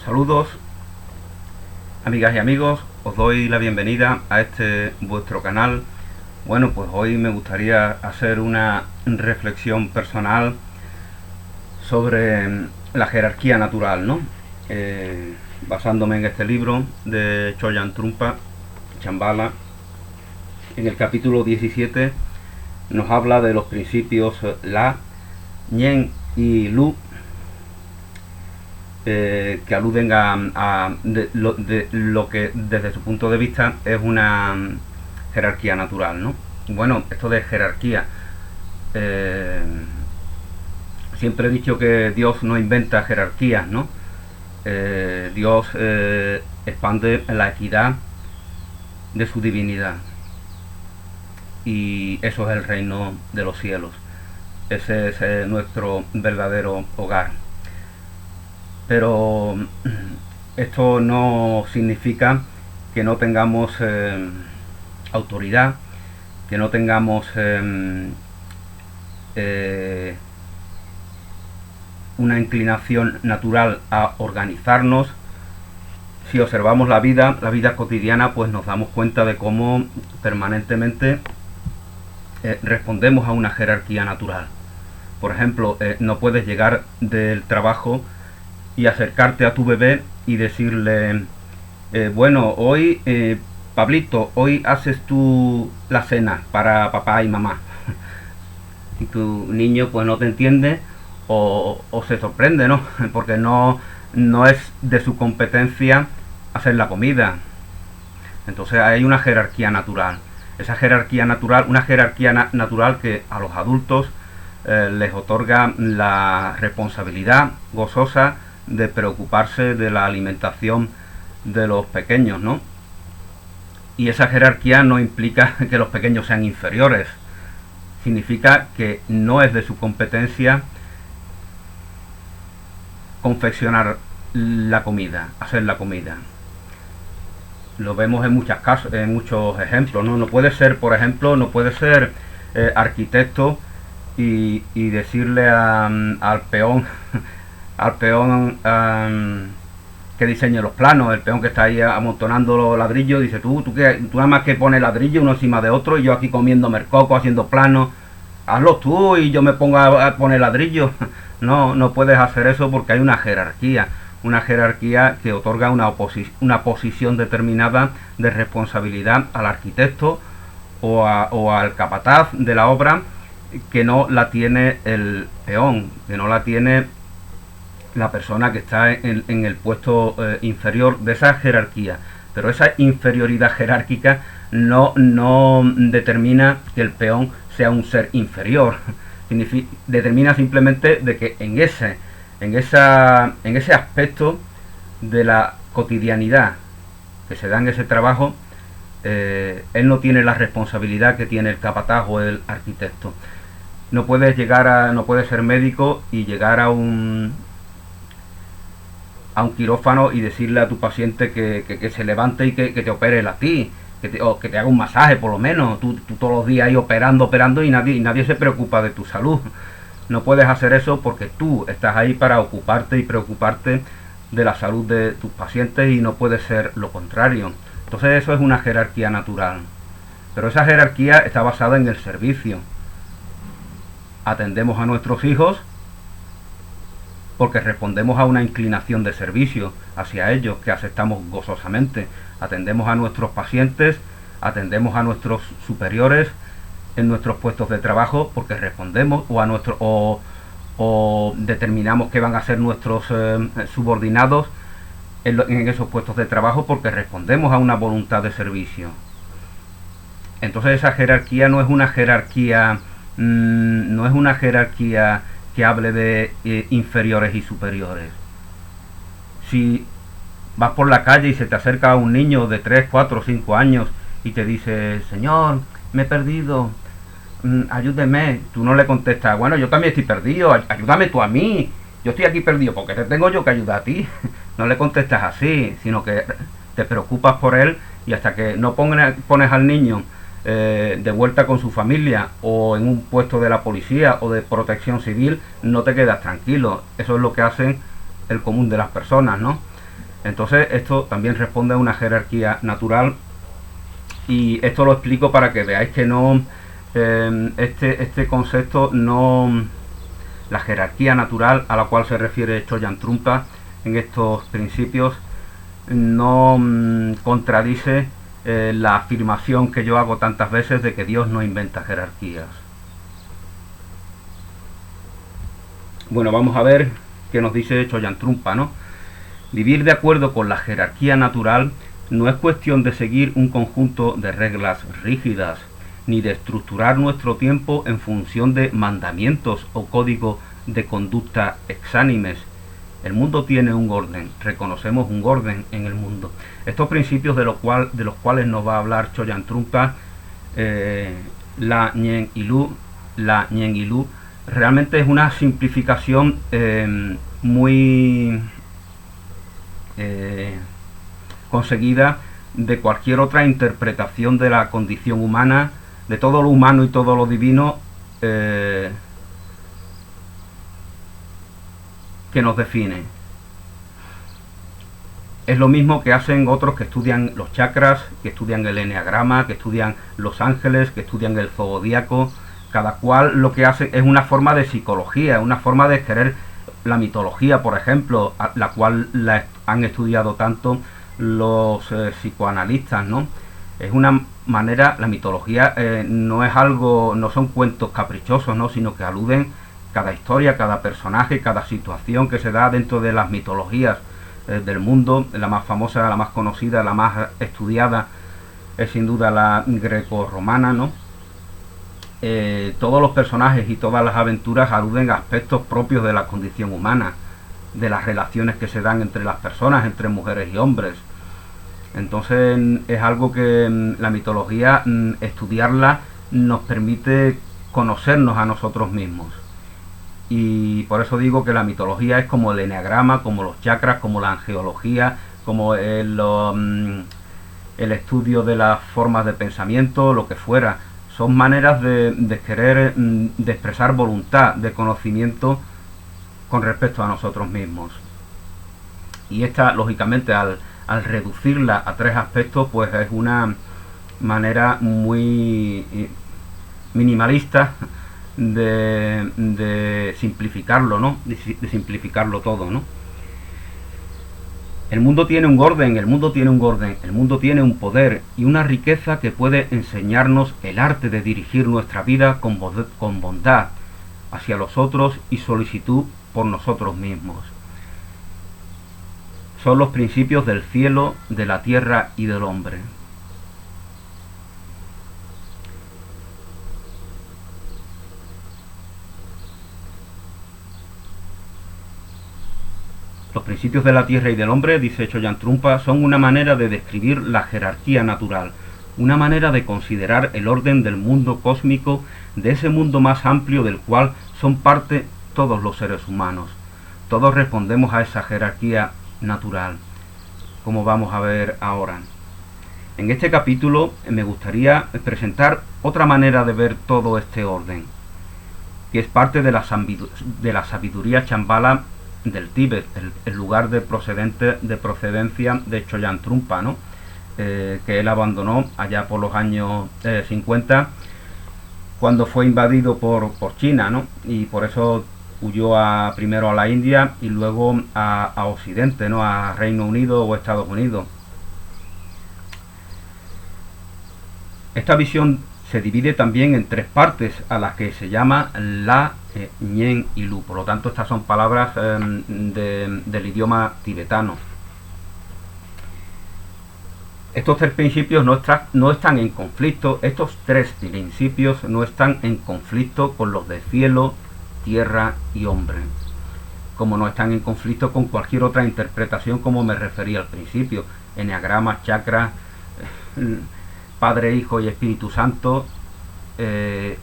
Saludos, amigas y amigos, os doy la bienvenida a este vuestro canal. Bueno, pues hoy me gustaría hacer una reflexión personal sobre la jerarquía natural, ¿no? Basándome en este libro de Chogyam Trungpa, Shambhala. En el capítulo 17 nos habla de los principios La, Nyen y Lu, que aluden de lo que desde su punto de vista es una jerarquía natural, ¿no? Bueno, esto de jerarquía, siempre he dicho que Dios no inventa jerarquías, ¿no? Dios expande la equidad de su divinidad, y eso es el reino de los cielos. Ese es nuestro verdadero hogar. Pero esto no significa que no tengamos autoridad, que no tengamos una inclinación natural a organizarnos. Si observamos la vida cotidiana, pues nos damos cuenta de cómo permanentemente respondemos a una jerarquía natural. Por ejemplo, no puedes llegar del trabajo y acercarte a tu bebé y decirle, bueno, hoy, Pablito, hoy haces tú la cena para papá y mamá. Y tu niño pues no te entiende o se sorprende, ¿no? Porque no es de su competencia hacer la comida. Entonces hay una jerarquía natural. Esa jerarquía natural, una jerarquía natural que a los adultos les otorga la responsabilidad gozosa de preocuparse de la alimentación de los pequeños, ¿no? Y esa jerarquía no implica que los pequeños sean inferiores. Significa que no es de su competencia confeccionar la comida, hacer la comida. Lo vemos en muchos ejemplos, ¿no? No puede ser, por ejemplo, arquitecto y decirle al peón que diseñe los planos. El peón que está ahí amontonando los ladrillos dice, tú nada más que pones ladrillo uno encima de otro y yo aquí comiendo mercoco, haciendo planos. Hazlo tú y yo me pongo a poner ladrillos. No puedes hacer eso, porque hay una jerarquía que otorga una posición determinada de responsabilidad al arquitecto o al capataz de la obra, que no la tiene el peón, que no la tiene la persona que está en el puesto inferior de esa jerarquía. Pero esa inferioridad jerárquica no determina que el peón sea un ser inferior. Determina simplemente de que en ese aspecto de la cotidianidad que se da en ese trabajo, él no tiene la responsabilidad que tiene el capataz o el arquitecto. No puedes ser médico y llegar a un quirófano y decirle a tu paciente que se levante y que te opere a ti, o que te haga un masaje por lo menos. Tú todos los días ahí operando y nadie se preocupa de tu salud. No puedes hacer eso, porque tú estás ahí para ocuparte y preocuparte de la salud de tus pacientes, y no puede ser lo contrario. Entonces eso es una jerarquía natural. Pero esa jerarquía está basada en el servicio. Atendemos a nuestros hijos porque respondemos a una inclinación de servicio hacia ellos que aceptamos gozosamente. Atendemos a nuestros pacientes, atendemos a nuestros superiores en nuestros puestos de trabajo porque respondemos, o determinamos que van a ser nuestros subordinados en esos puestos de trabajo porque respondemos a una voluntad de servicio. Entonces esa jerarquía no es una jerarquía que hable de inferiores y superiores. Si vas por la calle y se te acerca un niño de 3, 4, 5 años y te dice, señor, me he perdido, ayúdeme, tú no le contestas, bueno, yo también estoy perdido, ayúdame tú a mí, yo estoy aquí perdido porque te tengo yo que ayudar a ti. No le contestas así, sino que te preocupas por él, y hasta que no pones al niño de vuelta con su familia o en un puesto de la policía o de protección civil, no te quedas tranquilo. Eso es lo que hacen el común de las personas, ¿no? Entonces esto también responde a una jerarquía natural, y esto lo explico para que veáis que no, este concepto no, la jerarquía natural a la cual se refiere Chogyam Trungpa en estos principios no contradice la afirmación que yo hago tantas veces de que Dios no inventa jerarquías. Bueno, vamos a ver qué nos dice Chogyam Trungpa, ¿no? Vivir de acuerdo con la jerarquía natural no es cuestión de seguir un conjunto de reglas rígidas, ni de estructurar nuestro tiempo en función de mandamientos o códigos de conducta exánimes. El mundo tiene un orden, reconocemos un orden en el mundo. Estos principios de los cuales nos va a hablar Chogyam Trungpa, la Nyen Ilu, realmente es una simplificación muy conseguida de cualquier otra interpretación de la condición humana, de todo lo humano y todo lo divino que nos define. Es lo mismo que hacen otros que estudian los chakras, que estudian el eneagrama, que estudian los ángeles, que estudian el zodíaco. Cada cual lo que hace es una forma de psicología, una forma de querer la mitología, por ejemplo, la cual la han estudiado tanto los psicoanalistas, ¿no? Es una manera, la mitología no es algo, no son cuentos caprichosos, ¿no? Sino que aluden cada historia, cada personaje, cada situación que se da dentro de las mitologías del mundo. La más famosa, la más conocida, la más estudiada es sin duda la greco-romana, ¿no? Todos los personajes y todas las aventuras aluden a aspectos propios de la condición humana, de las relaciones que se dan entre las personas, entre mujeres y hombres. Entonces es algo que la mitología, estudiarla, nos permite conocernos a nosotros mismos. Y por eso digo que la mitología es como el eneagrama, como los chakras, como la angeología, como el estudio de las formas de pensamiento, lo que fuera. Son maneras de querer, de expresar voluntad, de conocimiento con respecto a nosotros mismos. Y esta, lógicamente, al reducirla a tres aspectos, pues es una manera muy minimalista de simplificarlo, ¿no? De simplificarlo todo, ¿no? El mundo tiene un orden, el mundo tiene un orden, el mundo tiene un poder y una riqueza que puede enseñarnos el arte de dirigir nuestra vida con bondad hacia los otros y solicitud por nosotros mismos. Son los principios del cielo, de la tierra y del hombre. Los principios de la tierra y del hombre, dice Chogyam Trungpa, son una manera de describir la jerarquía natural, una manera de considerar el orden del mundo cósmico, de ese mundo más amplio del cual son parte todos los seres humanos. Todos respondemos a esa jerarquía natural, como vamos a ver ahora. En este capítulo me gustaría presentar otra manera de ver todo este orden, que es parte de la sabiduría Shambhala del Tíbet, el lugar de procedencia de Chogyam Trungpa, ¿no? Que él abandonó allá por los años 50, cuando fue invadido por China, ¿no? Y por eso huyó primero a la India y luego a Occidente, ¿no? A Reino Unido o Estados Unidos. Esta visión se divide también en tres partes, a las que se llama la Nyen Ilu. Por lo tanto, estas son palabras del idioma tibetano. Estos tres principios no están en conflicto, estos tres principios no están en conflicto con los de cielo, tierra y hombre, como no están en conflicto con cualquier otra interpretación, como me refería al principio, eneagramas, chakras, Padre, Hijo y Espíritu Santo.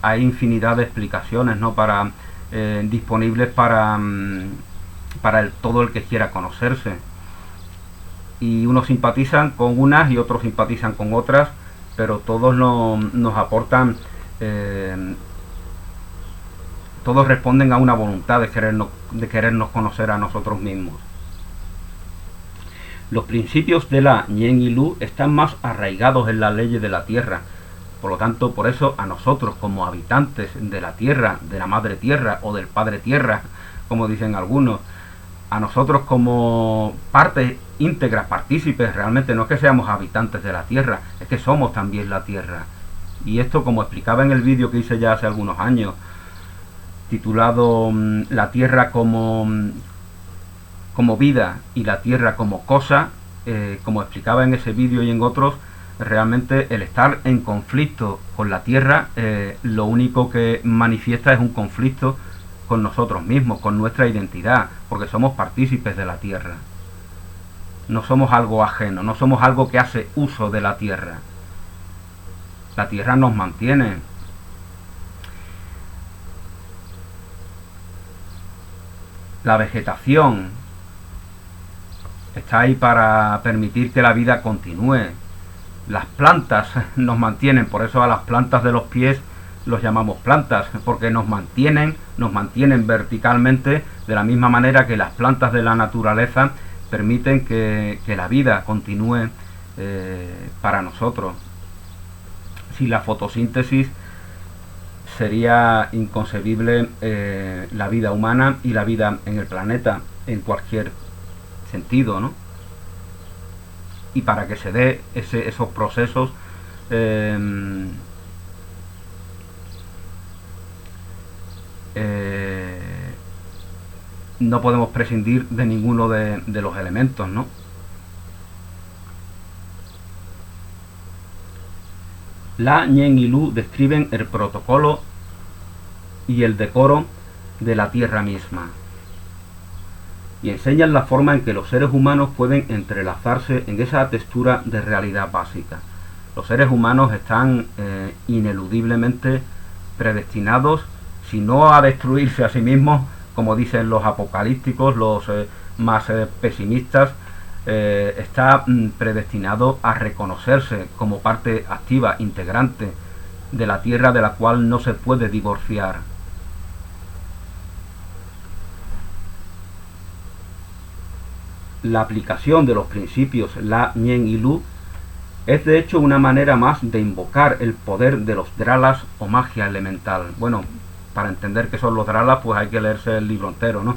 Hay infinidad de explicaciones, ¿no? Disponibles para todo el que quiera conocerse. Y unos simpatizan con unas y otros simpatizan con otras, pero todos nos aportan, todos responden a una voluntad de querernos conocer a nosotros mismos. Los principios de la Nyen y Lu están más arraigados en las leyes de la Tierra. Por lo tanto, por eso a nosotros como habitantes de la Tierra, de la Madre Tierra o del Padre Tierra, como dicen algunos, a nosotros como parte íntegra, partícipes, realmente no es que seamos habitantes de la Tierra, es que somos también la Tierra. Y esto, como explicaba en el vídeo que hice ya hace algunos años, titulado La Tierra como vida y la Tierra como cosa, como explicaba en ese vídeo y en otros, realmente el estar en conflicto con la Tierra lo único que manifiesta es un conflicto con nosotros mismos, con nuestra identidad, porque somos partícipes de la Tierra. No somos algo ajeno, no somos algo que hace uso de la Tierra. La Tierra nos mantiene. La vegetación está ahí para permitir que la vida continúe. Las plantas nos mantienen, por eso a las plantas de los pies los llamamos plantas, porque nos mantienen verticalmente, de la misma manera que las plantas de la naturaleza permiten que la vida continúe para nosotros. Sin la fotosíntesis sería inconcebible la vida humana y la vida en el planeta, en cualquier sentido, ¿no? Y para que se dé esos procesos no podemos prescindir de ninguno de los elementos, ¿no? La, Nyen y Lu describen el protocolo y el decoro de la Tierra misma y enseñan la forma en que los seres humanos pueden entrelazarse en esa textura de realidad básica. Los seres humanos están ineludiblemente predestinados, si no a destruirse a sí mismos, como dicen los apocalípticos, los más pesimistas, está predestinado a reconocerse como parte activa, integrante de la Tierra, de la cual no se puede divorciar. La aplicación de los principios La, Nyen y Lu es de hecho una manera más de invocar el poder de los Dralas o magia elemental. Bueno, para entender qué son los Dralas, pues hay que leerse el libro entero, ¿no?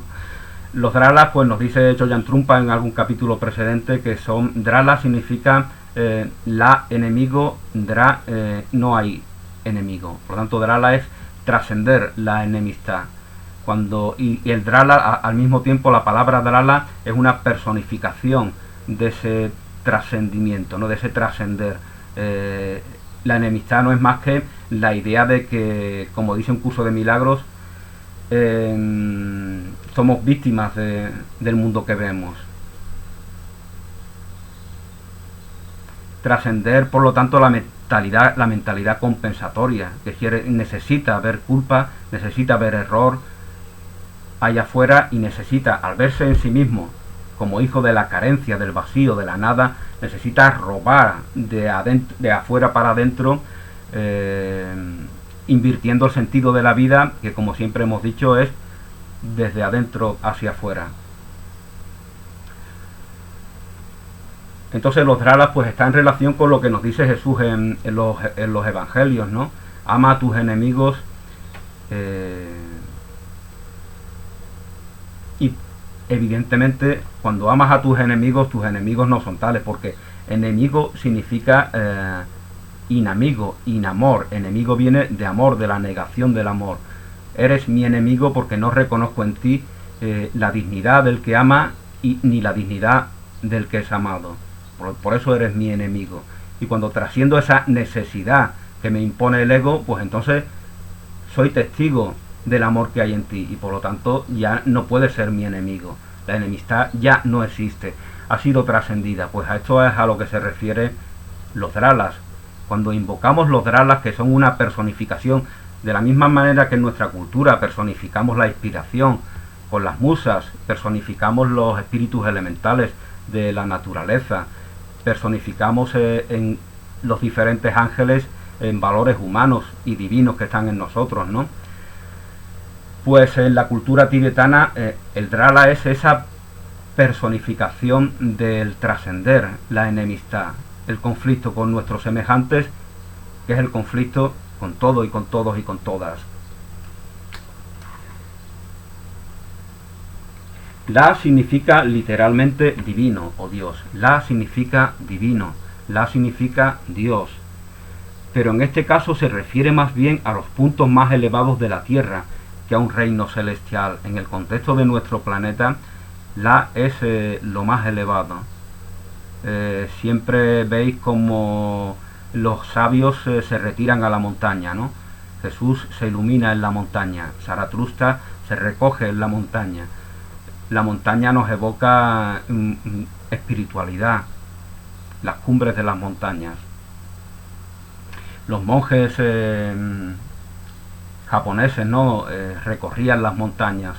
Los Dralas, pues nos dice Choyan Trungpa en algún capítulo precedente que son Drala significa la enemigo, Dra no hay enemigo. Por lo tanto, Drala es trascender la enemistad. Y el Drala, al mismo tiempo, la palabra Drala es una personificación de ese trascendimiento, ¿no? De ese trascender. La enemistad no es más que la idea de que, como dice un curso de milagros, somos víctimas del mundo que vemos. Trascender, por lo tanto, la mentalidad compensatoria, que necesita ver culpa, necesita ver error allá afuera y necesita, al verse en sí mismo como hijo de la carencia, del vacío, de la nada, necesita robar de afuera para adentro, invirtiendo el sentido de la vida, que como siempre hemos dicho es desde adentro hacia afuera. Entonces los Dralas pues están en relación con lo que nos dice Jesús en los evangelios, ¿no? Ama a tus enemigos y evidentemente cuando amas a tus enemigos no son tales, porque enemigo significa inamigo, inamor. Enemigo viene de amor, de la negación del amor. Eres mi enemigo porque no reconozco en ti la dignidad del que ama ni la dignidad del que es amado. Por eso eres mi enemigo. Y cuando trasciendo esa necesidad que me impone el ego, pues entonces soy testigo del amor que hay en ti y por lo tanto ya no puede ser mi enemigo. La enemistad ya no existe, ha sido trascendida. Pues a esto es a lo que se refiere los Dralas. Cuando invocamos los Dralas, que son una personificación, de la misma manera que en nuestra cultura personificamos la inspiración con las musas, personificamos los espíritus elementales de la naturaleza, personificamos en los diferentes ángeles en valores humanos y divinos que están en nosotros, ¿no? Pues en la cultura tibetana el Drala es esa personificación del trascender la enemistad, el conflicto con nuestros semejantes, que es el conflicto con todo y con todos y con todas. La significa literalmente divino o Dios. La significa divino. La significa Dios. Pero en este caso se refiere más bien a los puntos más elevados de la Tierra que a un reino celestial. En el contexto de nuestro planeta, La es lo más elevado. Siempre veis como los sabios se retiran a la montaña, ¿no? Jesús se ilumina en la montaña, Zaratustra se recoge en la montaña. La montaña nos evoca espiritualidad, las cumbres de las montañas. Los monjes japoneses, ¿no? Recorrían las montañas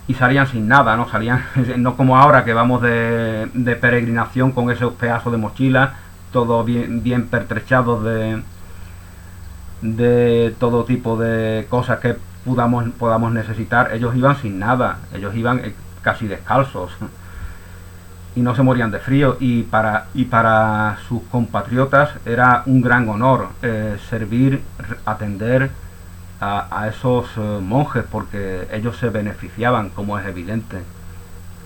y salían sin nada, ¿no? Salían, no como ahora que vamos de peregrinación con esos pedazos de mochila, todo bien pertrechados de todo tipo de cosas que podamos necesitar. Ellos iban sin nada, ellos iban casi descalzos y no se morían de frío, y para sus compatriotas era un gran honor servir, atender a esos monjes, porque ellos se beneficiaban, como es evidente.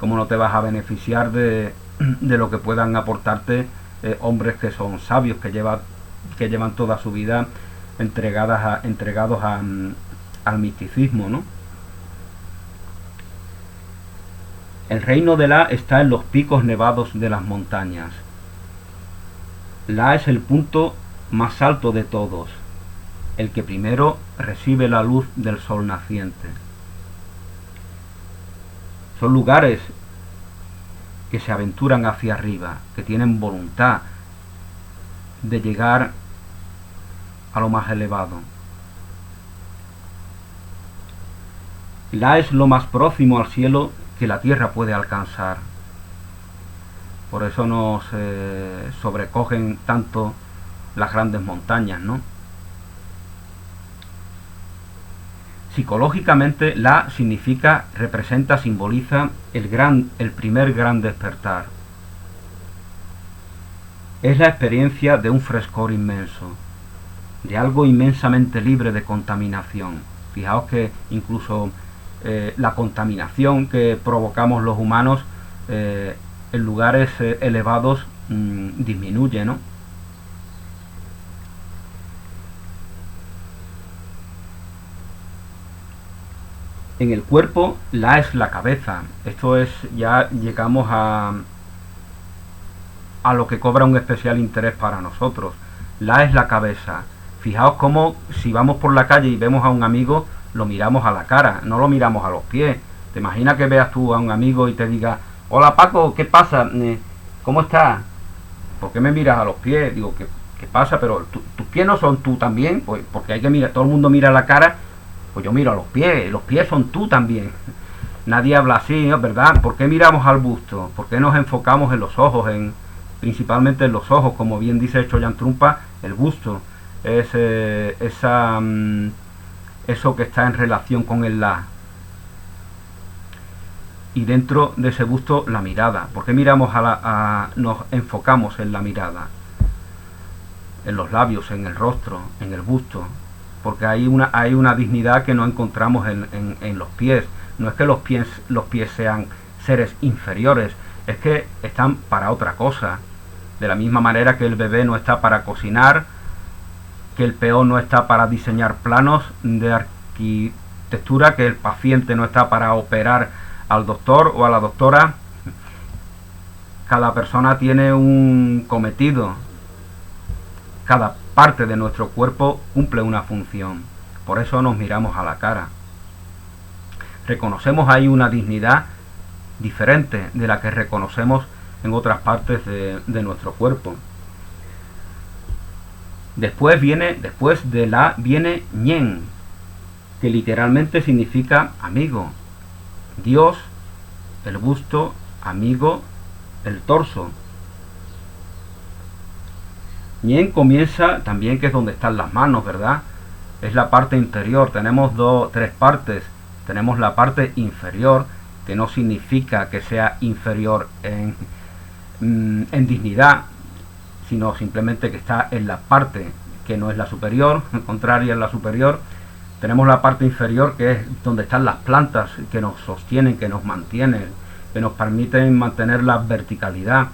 ¿Cómo no te vas a beneficiar de lo que puedan aportarte hombres que son sabios, que llevan toda su vida entregados al misticismo, ¿no? El reino de La está en los picos nevados de las montañas. La es el punto más alto de todos, el que primero recibe la luz del sol naciente. Son lugares que se aventuran hacia arriba, que tienen voluntad de llegar a lo más elevado. La es lo más próximo al cielo que la tierra puede alcanzar. Por eso nos sobrecogen tanto las grandes montañas, ¿no? Psicológicamente, La significa, representa, simboliza el primer gran despertar. Es la experiencia de un frescor inmenso, de algo inmensamente libre de contaminación. Fijaos que incluso la contaminación que provocamos los humanos en lugares elevados disminuye, ¿no? En el cuerpo, La es la cabeza. Esto es, ya llegamos a lo que cobra un especial interés para nosotros. La es la cabeza. Fijaos cómo si vamos por la calle y vemos a un amigo, lo miramos a la cara, no lo miramos a los pies. ¿Te imaginas que veas tú a un amigo y te diga: hola Paco, ¿qué pasa? ¿Cómo estás? ¿Por qué me miras a los pies? Digo, ¿qué pasa? Pero tus pies no son tú también, pues porque hay que mirar, todo el mundo mira la cara, pues yo miro a los pies son tú también. Nadie habla así, ¿no? ¿Verdad? ¿Por qué miramos al busto? ¿Por qué nos enfocamos en los ojos, principalmente en los ojos? Como bien dice Choyan Trungpa, el busto es eso que está en relación con el La. Y dentro de ese busto, la mirada. ¿Por qué miramos nos enfocamos en la mirada? En los labios, en el rostro, en el busto. Porque hay una dignidad que no encontramos en los pies. No es que los pies sean seres inferiores, es que están para otra cosa. De la misma manera que el bebé no está para cocinar, que el peón no está para diseñar planos de arquitectura, que el paciente no está para operar al doctor o a la doctora. Cada persona tiene un cometido. Cada parte de nuestro cuerpo cumple una función. Por eso nos miramos a la cara. Reconocemos ahí una dignidad diferente de la que reconocemos en otras partes de nuestro cuerpo. Después de La viene Ñen, que literalmente significa amigo. Dios, el busto, amigo, el torso. Ñen comienza también, que es donde están las manos, ¿verdad? Es la parte interior. Tenemos tres partes. Tenemos la parte inferior, que no significa que sea inferior en dignidad, sino simplemente que está en la parte que no es la superior, contraria a la superior. Tenemos la parte inferior, que es donde están las plantas que nos sostienen, que nos mantienen, que nos permiten mantener la verticalidad.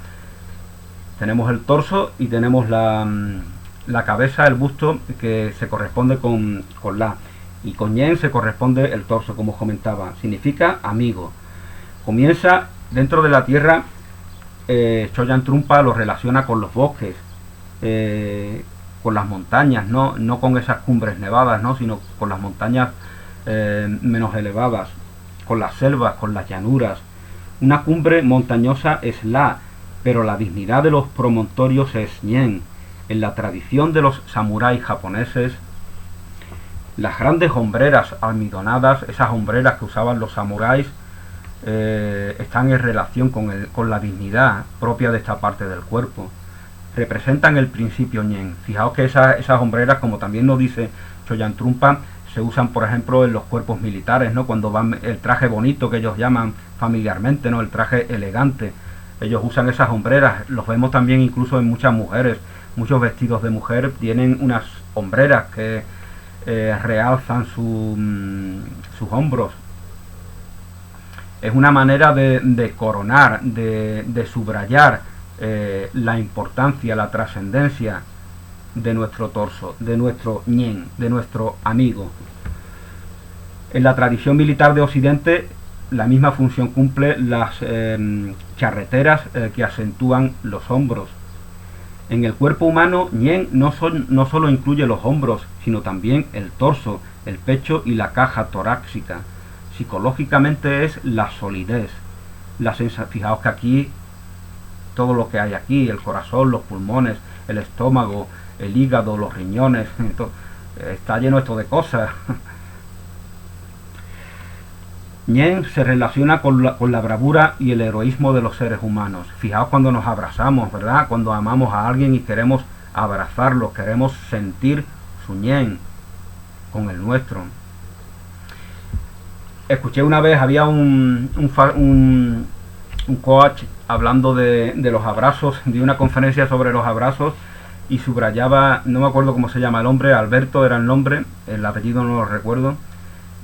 Tenemos el torso y tenemos la cabeza, el busto, que se corresponde con la. Y con Ñen se corresponde el torso, como os comentaba. Significa amigo. Comienza dentro de la tierra. Choyan Trungpa lo relaciona con los bosques, con las montañas, no con esas cumbres nevadas, sino con las montañas menos elevadas, con las selvas, con las llanuras. Una cumbre montañosa es La, pero la dignidad de los promontorios es Ñen. En la tradición de los samuráis japoneses, las grandes hombreras almidonadas, esas hombreras que usaban los samuráis, están en relación con la dignidad propia de esta parte del cuerpo. Representan el principio Ñen. Fijaos que esas hombreras, como también nos dice Choyan Trungpa, se usan, por ejemplo, en los cuerpos militares, cuando van el traje bonito, que ellos llaman familiarmente, el traje elegante. Ellos usan esas hombreras. Los vemos también incluso en muchas mujeres. Muchos vestidos de mujer tienen unas hombreras que realzan sus hombros. Es una manera de coronar, de subrayar la importancia, la trascendencia de nuestro torso, de nuestro Ñen, de nuestro amigo. En la tradición militar de Occidente, la misma función cumple las charreteras que acentúan los hombros. En el cuerpo humano, Ñen no solo incluye los hombros, sino también el torso, el pecho y la caja torácica. Psicológicamente es la solidez. Fijaos que aquí, todo lo que hay aquí, el corazón, los pulmones, el estómago, el hígado, los riñones, está lleno esto de cosas. Ñen se relaciona con la bravura y el heroísmo de los seres humanos. Fijaos cuando nos abrazamos, ¿verdad? Cuando amamos a alguien y queremos abrazarlo, queremos sentir su Ñen con el nuestro. Escuché una vez, había un coach hablando de los abrazos, de una conferencia sobre los abrazos, y subrayaba, no me acuerdo cómo se llama el hombre, Alberto era el nombre, el apellido no lo recuerdo,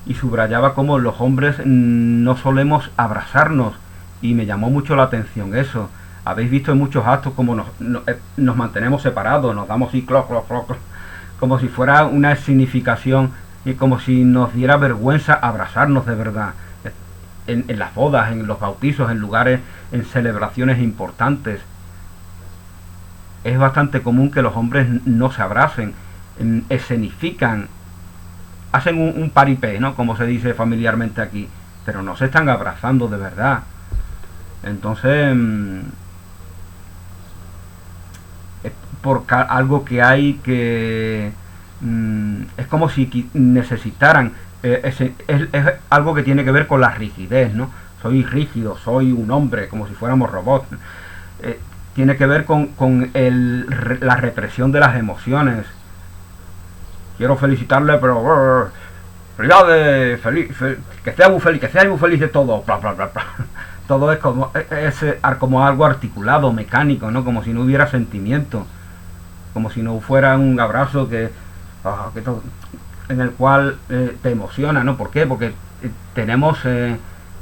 y subrayaba cómo los hombres no solemos abrazarnos, y me llamó mucho la atención eso. Habéis visto en muchos actos cómo nos mantenemos separados, nos damos así, cloc, cloc, cloc, como si fuera una significación, y como si nos diera vergüenza abrazarnos de verdad. En las bodas, en los bautizos, en lugares, en celebraciones importantes. Es bastante común que los hombres no se abracen, escenifican, hacen un paripé, como se dice familiarmente aquí, pero no se están abrazando de verdad. Entonces, es por algo que hay que... es como si necesitaran... es algo que tiene que ver con la rigidez, Soy rígido, soy un hombre, como si fuéramos robots. Tiene que ver con la represión de las emociones. Quiero felicitarle, pero felicidades, que sea muy feliz de todo. Bla, bla, bla, bla. Todo es como algo articulado, mecánico, como si no hubiera sentimiento, como si no fuera un abrazo en el cual te emociona, ¿Por qué? Porque tenemos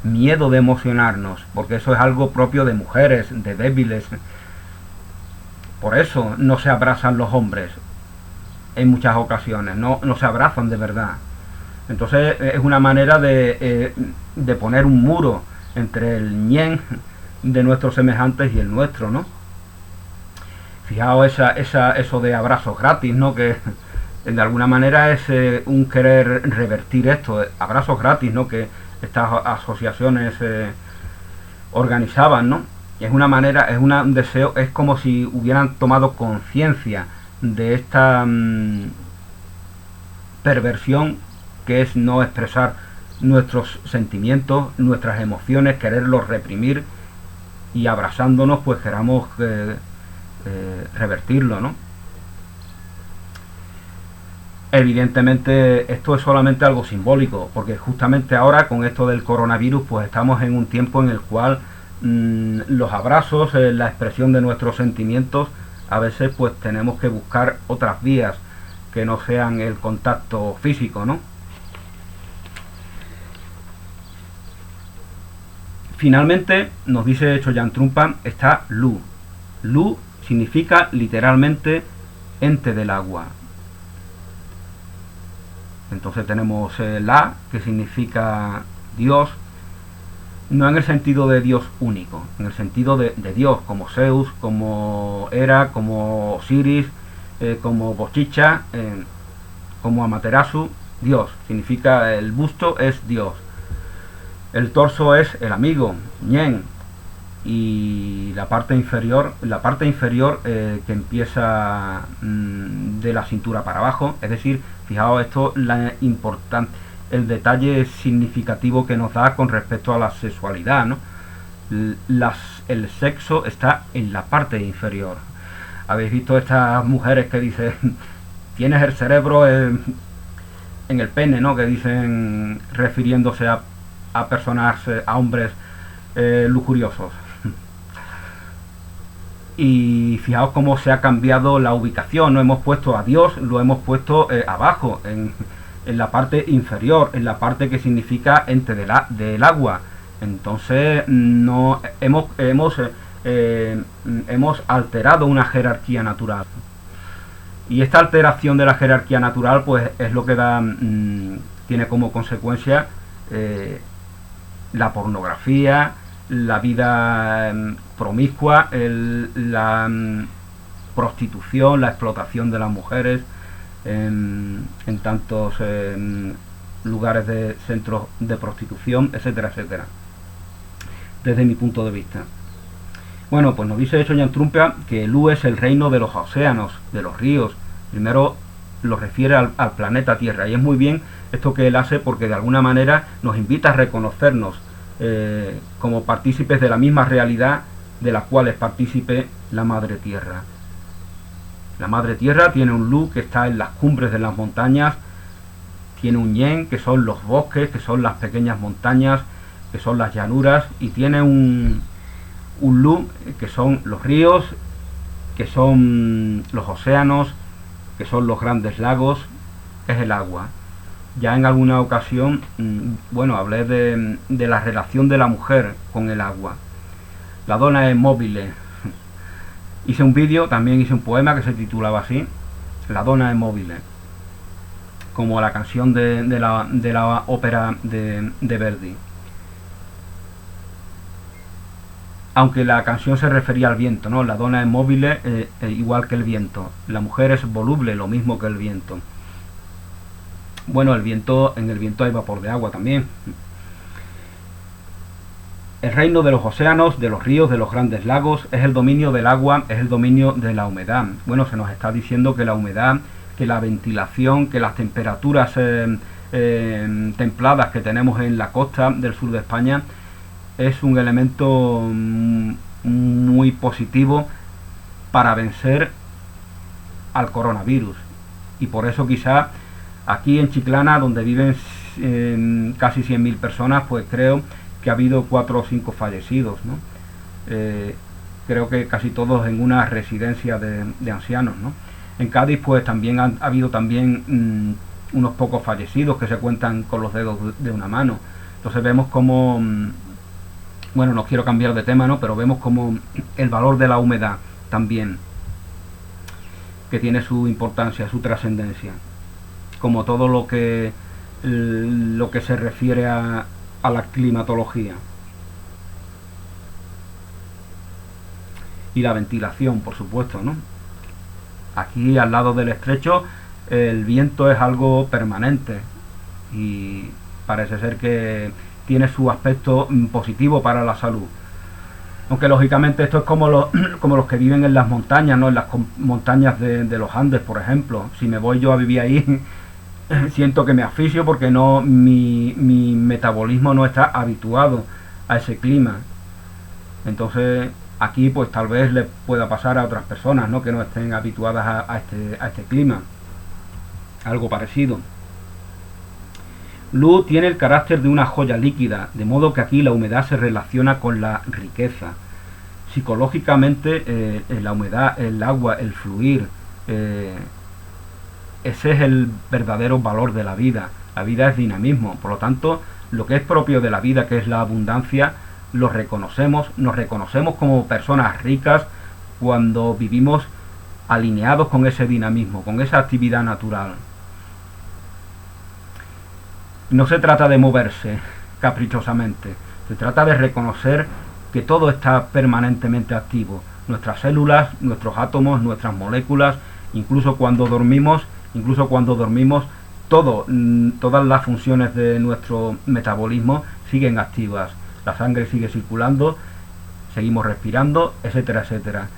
miedo de emocionarnos, porque eso es algo propio de mujeres, de débiles. Por eso no se abrazan los hombres en muchas ocasiones, no se abrazan de verdad. Entonces es una manera de poner un muro entre el Ñen de nuestros semejantes y el nuestro, Fijaos eso de abrazos gratis, que de alguna manera es un querer revertir esto, abrazos gratis, que estas asociaciones organizaban, Es una manera, es un deseo, es como si hubieran tomado conciencia de esta perversión que es no expresar nuestros sentimientos, nuestras emociones, quererlos reprimir, y abrazándonos pues queramos revertirlo, Evidentemente esto es solamente algo simbólico, porque justamente ahora con esto del coronavirus pues estamos en un tiempo en el cual los abrazos, la expresión de nuestros sentimientos, a veces pues tenemos que buscar otras vías que no sean el contacto físico, ¿no? Finalmente, nos dice Choyan Trungpa, está Lu. Lu significa literalmente ente del agua. Entonces tenemos La, que significa Dios, no en el sentido de Dios único, en el sentido de Dios, como Zeus, como Hera, como Osiris, como Bochicha, como Amaterasu, Dios. Significa el busto es Dios. El torso es el amigo, Ñen, y la parte inferior que empieza de la cintura para abajo, es decir, fijaos esto, el detalle significativo que nos da con respecto a la sexualidad, ¿no? El sexo está en la parte inferior. Habéis visto estas mujeres que dicen tienes el cerebro en el pene, ¿no? Que dicen refiriéndose a personas, a hombres lujuriosos. Y fijaos cómo se ha cambiado la ubicación, no hemos puesto a Dios, lo hemos puesto abajo, en la parte inferior, en la parte que significa ente del agua. Entonces no hemos alterado una jerarquía natural. Y esta alteración de la jerarquía natural pues es lo que tiene como consecuencia la pornografía, la vida promiscua, la prostitución, la explotación de las mujeres en tantos lugares de centros de prostitución, etcétera, etcétera, desde mi punto de vista. Bueno, pues nos dice Choyan Trungpa que Lu es el reino de los océanos, de los ríos. Primero lo refiere al planeta Tierra, y es muy bien esto que él hace porque de alguna manera nos invita a reconocernos como partícipes de la misma realidad de la cual es partícipe la Madre Tierra. La Madre Tierra tiene un Lu que está en las cumbres de las montañas, tiene un Yen que son los bosques, que son las pequeñas montañas, que son las llanuras, y tiene un Lu que son los ríos, que son los océanos, que son los grandes lagos, es el agua. Ya en alguna ocasión, bueno, hablé de la relación de la mujer con el agua. La donna è mobile. Hice un vídeo, también hice un poema que se titulaba así, La donna è mobile, como la canción de la ópera de Verdi. Aunque la canción se refería al viento, ¿no? La donna è mobile, igual que el viento. La mujer es voluble, lo mismo que el viento. Bueno, en el viento hay vapor de agua también. El reino de los océanos, de los ríos, de los grandes lagos, es el dominio del agua, es el dominio de la humedad. Bueno, se nos está diciendo que la humedad, que la ventilación, que las temperaturas templadas que tenemos en la costa del sur de España es un elemento muy positivo para vencer al coronavirus. Y por eso quizá aquí en Chiclana, donde viven casi 100.000 personas, pues creo que ha habido 4 o 5 fallecidos, ¿no? Creo que casi todos en una residencia de ancianos, ¿no? En Cádiz pues también ha habido también unos pocos fallecidos que se cuentan con los dedos de una mano. Entonces vemos como, bueno, no quiero cambiar de tema, ¿no? Pero vemos como el valor de la humedad también, que tiene su importancia, su trascendencia, como todo lo que se refiere a la climatología. Y la ventilación, por supuesto, ¿no? Aquí al lado del estrecho el viento es algo permanente y parece ser que tiene su aspecto positivo para la salud. Aunque lógicamente esto es como los que viven en las montañas, ¿no? En las montañas de los Andes, por ejemplo. Si me voy yo a vivir ahí, siento que me asfixio porque mi metabolismo no está habituado a ese clima. Entonces aquí pues tal vez le pueda pasar a otras personas, ¿no? Que no estén habituadas a este clima. algo parecido. Lu tiene el carácter de una joya líquida, de modo que aquí la humedad se relaciona con la riqueza. Psicológicamente, la humedad, el agua, el fluir, ese es el verdadero valor de la vida. La vida es dinamismo, por lo tanto, lo que es propio de la vida, que es la abundancia, lo reconocemos, nos reconocemos como personas ricas cuando vivimos alineados con ese dinamismo, con esa actividad natural. No se trata de moverse caprichosamente, se trata de reconocer que todo está permanentemente activo. Nuestras células, nuestros átomos, nuestras moléculas, incluso cuando dormimos, todas las funciones de nuestro metabolismo siguen activas. La sangre sigue circulando, seguimos respirando, etcétera, etcétera.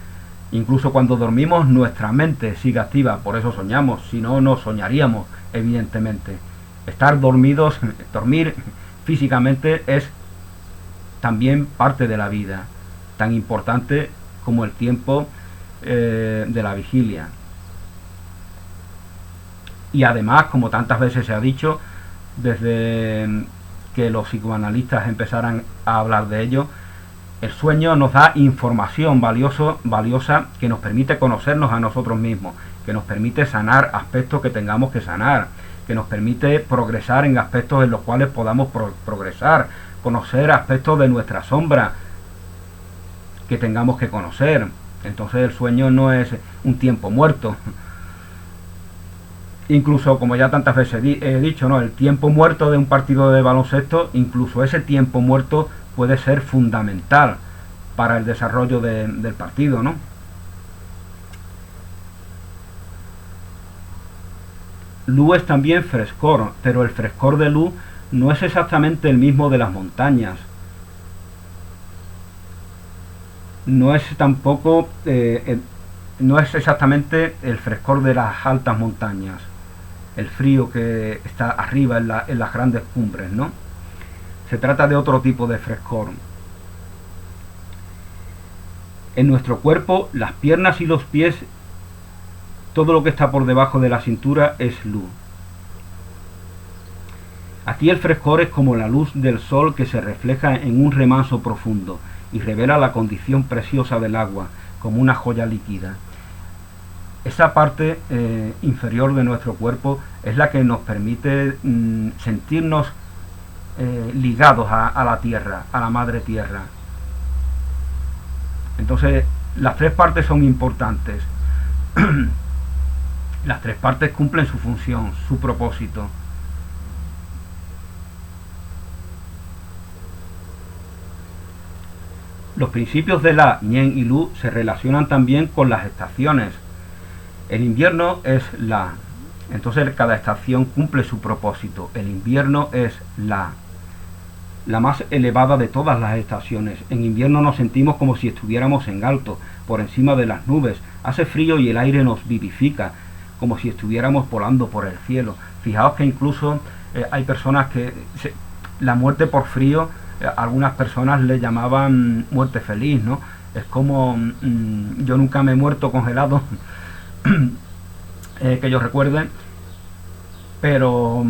Incluso cuando dormimos, nuestra mente sigue activa, por eso soñamos, si no, no soñaríamos, evidentemente. Estar dormidos, dormir físicamente es también parte de la vida, tan importante como el tiempo de la vigilia. Y además, como tantas veces se ha dicho, desde que los psicoanalistas empezaran a hablar de ello, el sueño nos da información valiosa que nos permite conocernos a nosotros mismos, que nos permite sanar aspectos que tengamos que sanar, que nos permite progresar en aspectos en los cuales podamos progresar, conocer aspectos de nuestra sombra que tengamos que conocer. Entonces el sueño no es un tiempo muerto. Incluso, como ya tantas veces he dicho, ¿no?, el tiempo muerto de un partido de baloncesto, incluso ese tiempo muerto puede ser fundamental para el desarrollo del partido, ¿no? Lu es también frescor, pero el frescor de Lu no es exactamente el mismo de las montañas. No es tampoco, no es exactamente el frescor de las altas montañas, el frío que está arriba en las grandes cumbres, ¿no? Se trata de otro tipo de frescor. En nuestro cuerpo, las piernas y los pies, todo lo que está por debajo de la cintura es luz. Aquí el frescor es como la luz del sol que se refleja en un remanso profundo y revela la condición preciosa del agua, como una joya líquida. Esa parte inferior de nuestro cuerpo es la que nos permite sentirnos ligados a la tierra, a la madre tierra. Entonces, las tres partes son importantes. Las tres partes cumplen su función, su propósito. Los principios de la, Ñen y Lu se relacionan también con las estaciones. El invierno es la, entonces cada estación cumple su propósito. El invierno es la más elevada de todas las estaciones. En invierno nos sentimos como si estuviéramos en alto, por encima de las nubes. Hace frío y el aire nos vivifica, como si estuviéramos volando por el cielo. Fijaos que incluso hay personas que la muerte por frío, algunas personas le llamaban muerte feliz, ¿no? Es como yo nunca me he muerto congelado, que yo recuerde, pero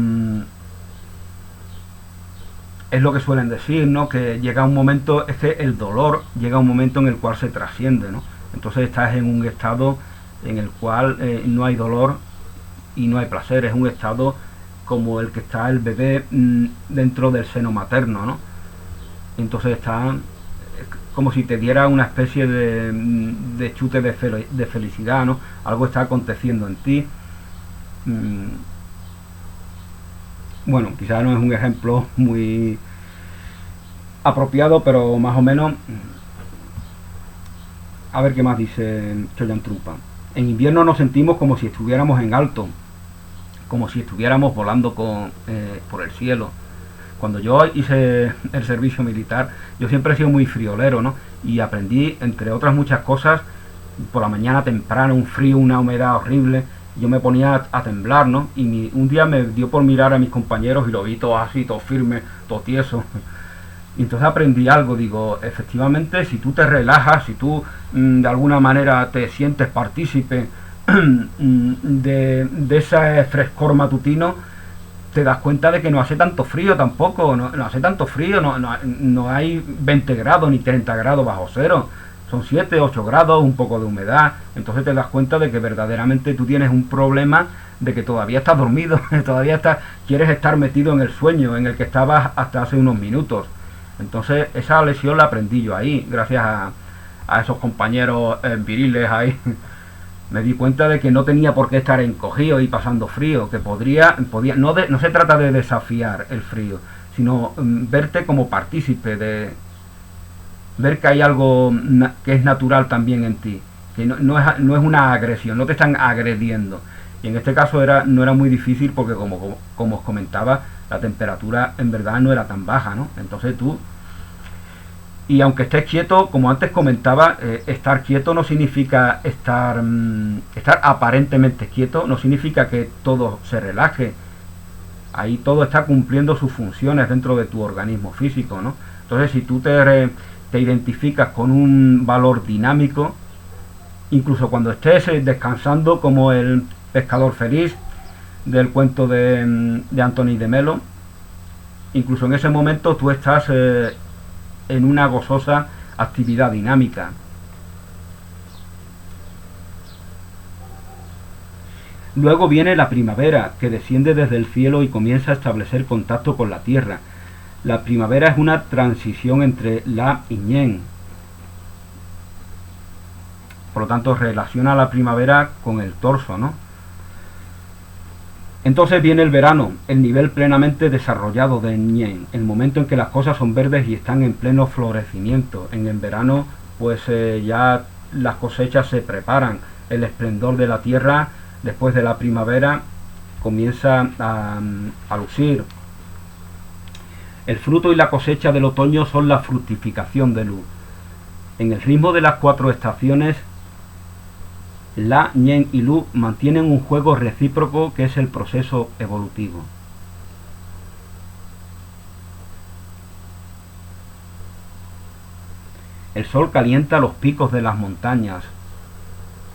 es lo que suelen decir, ¿no? Que llega un momento, es que el dolor llega a un momento en el cual se trasciende, ¿no? Entonces estás en un estado en el cual no hay dolor y no hay placer, es un estado como el que está el bebé dentro del seno materno, ¿no? Entonces está como si te diera una especie de chute de felicidad, ¿no? Algo está aconteciendo en ti. Bueno, quizás no es un ejemplo muy apropiado, pero más o menos. A ver qué más dice Choyan Trumpa. En invierno nos sentimos como si estuviéramos en alto, como si estuviéramos volando por el cielo. Cuando yo hice el servicio militar, yo siempre he sido muy friolero, ¿no? Y aprendí, entre otras muchas cosas, por la mañana temprano, un frío, una humedad horrible, yo me ponía a temblar, ¿no? Y un día me dio por mirar a mis compañeros y lo vi todo así, todo firme, todo tieso. Y entonces aprendí algo, digo, efectivamente, si tú te relajas, si tú de alguna manera te sientes partícipe de ese frescor matutino, te das cuenta de que no hace tanto frío tampoco, no hace tanto frío, no hay 20 grados ni 30 grados bajo cero, son 7, 8 grados, un poco de humedad. Entonces te das cuenta de que verdaderamente tú tienes un problema, de que todavía estás dormido, quieres estar metido en el sueño en el que estabas hasta hace unos minutos. Entonces esa lesión la aprendí yo ahí, gracias a esos compañeros viriles ahí. Me di cuenta de que no tenía por qué estar encogido y pasando frío, que podía no se trata de desafiar el frío, sino verte como partícipe, de ver que hay algo que es natural también en ti, que no es una agresión, no te están agrediendo. Y en este caso no era muy difícil porque como os comentaba, la temperatura en verdad no era tan baja, ¿no? Entonces tú, y aunque estés quieto, como antes comentaba, estar quieto no significa estar aparentemente quieto, no significa que todo se relaje. Ahí todo está cumpliendo sus funciones dentro de tu organismo físico, ¿no? Entonces si tú te identificas con un valor dinámico, incluso cuando estés descansando, como el pescador feliz del cuento de Antoni de Melo, incluso en ese momento tú estás en una gozosa actividad dinámica. Luego viene la primavera, que desciende desde el cielo y comienza a establecer contacto con la tierra. La primavera es una transición entre La y Ñen. Por lo tanto, relaciona la primavera con el torso, ¿no? Entonces viene el verano, el nivel plenamente desarrollado de Ñen, el momento en que las cosas son verdes y están en pleno florecimiento. En el verano, pues ya las cosechas se preparan, el esplendor de la tierra después de la primavera comienza a lucir. El fruto y la cosecha del otoño son la fructificación de luz. En el ritmo de las 4 estaciones, La, Ñen y Lu mantienen un juego recíproco que es el proceso evolutivo. El sol calienta los picos de las montañas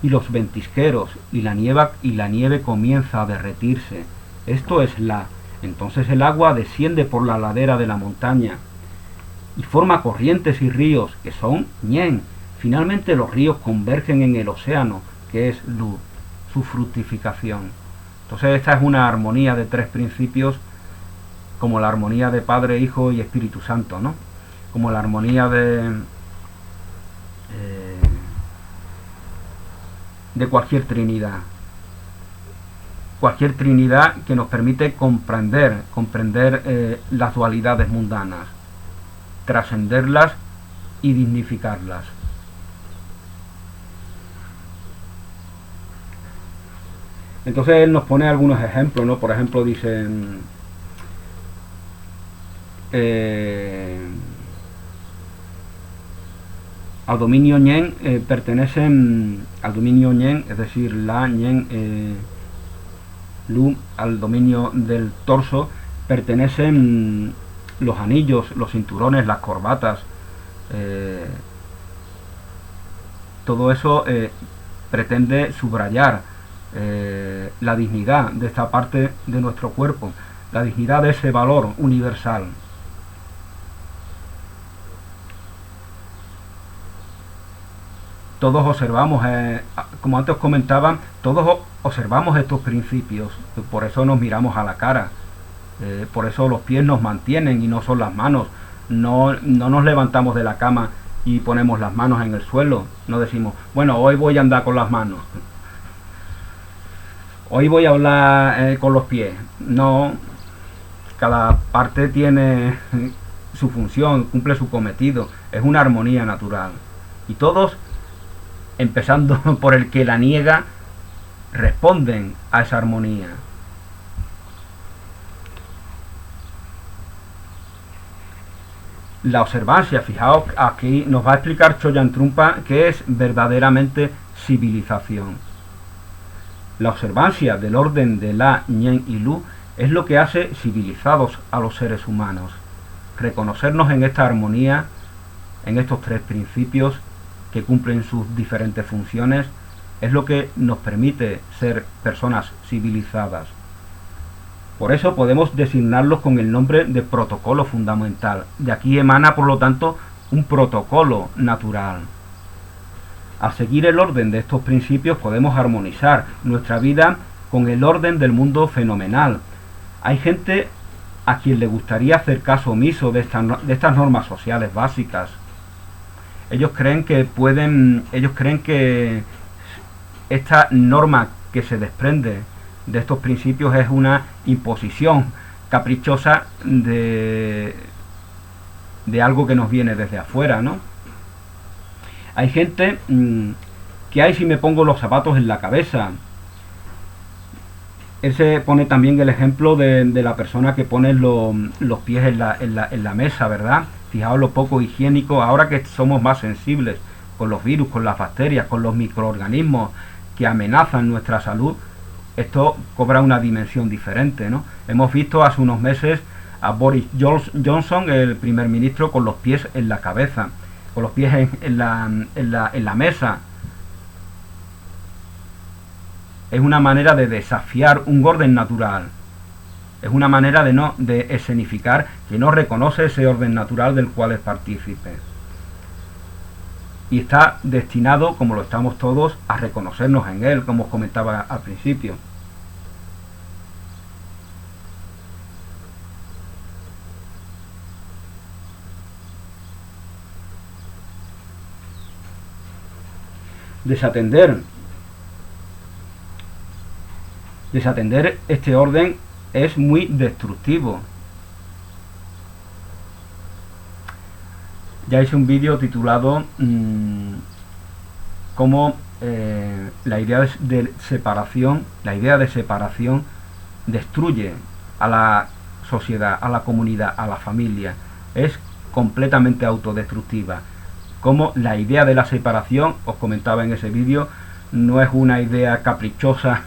y los ventisqueros, y la nieve comienza a derretirse. Esto es La. Entonces el agua desciende por la ladera de la montaña y forma corrientes y ríos, que son Ñen. Finalmente los ríos convergen en el océano, que es Lu, su fructificación. Entonces esta es una armonía de 3 principios, como la armonía de Padre, Hijo y Espíritu Santo, ¿no? Como la armonía de cualquier Trinidad. Cualquier Trinidad que nos permite comprender las dualidades mundanas, trascenderlas y dignificarlas. Entonces él nos pone algunos ejemplos, ¿no? Por ejemplo, dicen al dominio Ñen pertenecen al dominio Ñen, es decir, La, Ñen, Lu, al dominio del torso pertenecen los anillos, los cinturones, las corbatas, todo eso pretende subrayar la dignidad de esta parte de nuestro cuerpo, la dignidad de ese valor universal. Todos observamos, como antes comentaba, todos observamos estos principios, por eso nos miramos a la cara, por eso los pies nos mantienen y no son las manos. No nos levantamos de la cama y ponemos las manos en el suelo, no decimos, bueno, hoy voy a andar con las manos, hoy voy a hablar con los pies. No, cada parte tiene su función, cumple su cometido, es una armonía natural. Y todos, empezando por el que la niega, responden a esa armonía. La observancia, fijaos, aquí nos va a explicar Chogyam Trungpa qué es verdaderamente civilización. La observancia del orden de La, Ñen y Lu es lo que hace civilizados a los seres humanos. Reconocernos en esta armonía, en estos 3 principios que cumplen sus diferentes funciones, es lo que nos permite ser personas civilizadas. Por eso podemos designarlos con el nombre de protocolo fundamental. De aquí emana, por lo tanto, un protocolo natural. Al seguir el orden de estos principios podemos armonizar nuestra vida con el orden del mundo fenomenal. Hay gente a quien le gustaría hacer caso omiso de estas normas sociales básicas. Ellos creen que esta norma que se desprende de estos principios es una imposición caprichosa de algo que nos viene desde afuera, ¿no? Hay gente que hay si me pongo los zapatos en la cabeza. Él se pone también el ejemplo de la persona que pone los pies en la mesa, ¿verdad? Fijaos lo poco higiénico, ahora que somos más sensibles con los virus, con las bacterias, con los microorganismos que amenazan nuestra salud, esto cobra una dimensión diferente, ¿no? Hemos visto hace unos meses a Boris Johnson, el primer ministro, con los pies en la cabeza, con los pies en la mesa. Es una manera de desafiar un orden natural. Es una manera de escenificar que no reconoce ese orden natural del cual es partícipe. Y está destinado, como lo estamos todos, a reconocernos en él, como os comentaba al principio. Desatender este orden es muy destructivo. Ya hice un vídeo titulado cómo la idea de separación destruye a la sociedad, a la comunidad, a la familia. Es completamente autodestructiva. Como la idea de la separación, os comentaba en ese vídeo, no es una idea caprichosa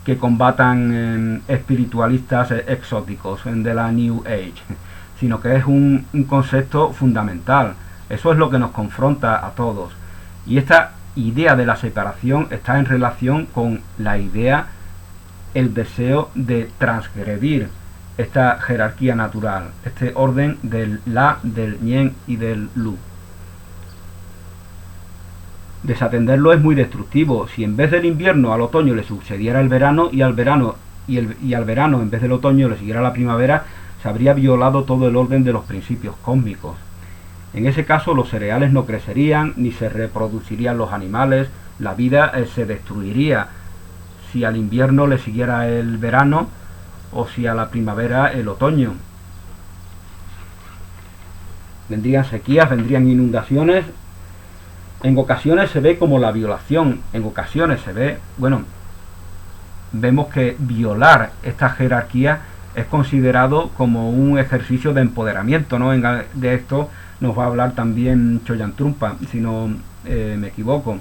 que combatan espiritualistas exóticos de la New Age, sino que es un concepto fundamental. Eso es lo que nos confronta a todos. Y esta idea de la separación está en relación con la idea, el deseo de transgredir esta jerarquía natural, este orden del La, del Ñen y del Lu. Desatenderlo es muy destructivo. Si en vez del invierno al otoño le sucediera el verano y al verano en vez del otoño le siguiera la primavera, se habría violado todo el orden de los principios cósmicos. En ese caso los cereales no crecerían, ni se reproducirían los animales, la vida se destruiría si al invierno le siguiera el verano o si a la primavera el otoño. Vendrían sequías, vendrían inundaciones. En ocasiones se ve como la violación, en ocasiones se ve, vemos que violar esta jerarquía es considerado como un ejercicio de empoderamiento, ¿no? De esto nos va a hablar también Choyan Trungpa, si no me equivoco.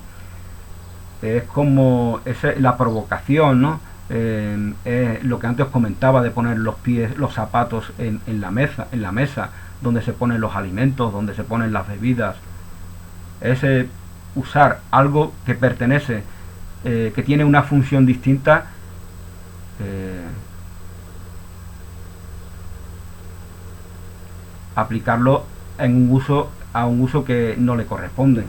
Es como la provocación, ¿no? Es lo que antes os comentaba de poner los zapatos en la mesa, donde se ponen los alimentos, donde se ponen las bebidas. Es usar algo que pertenece, que tiene una función distinta, aplicarlo a un uso que no le corresponde.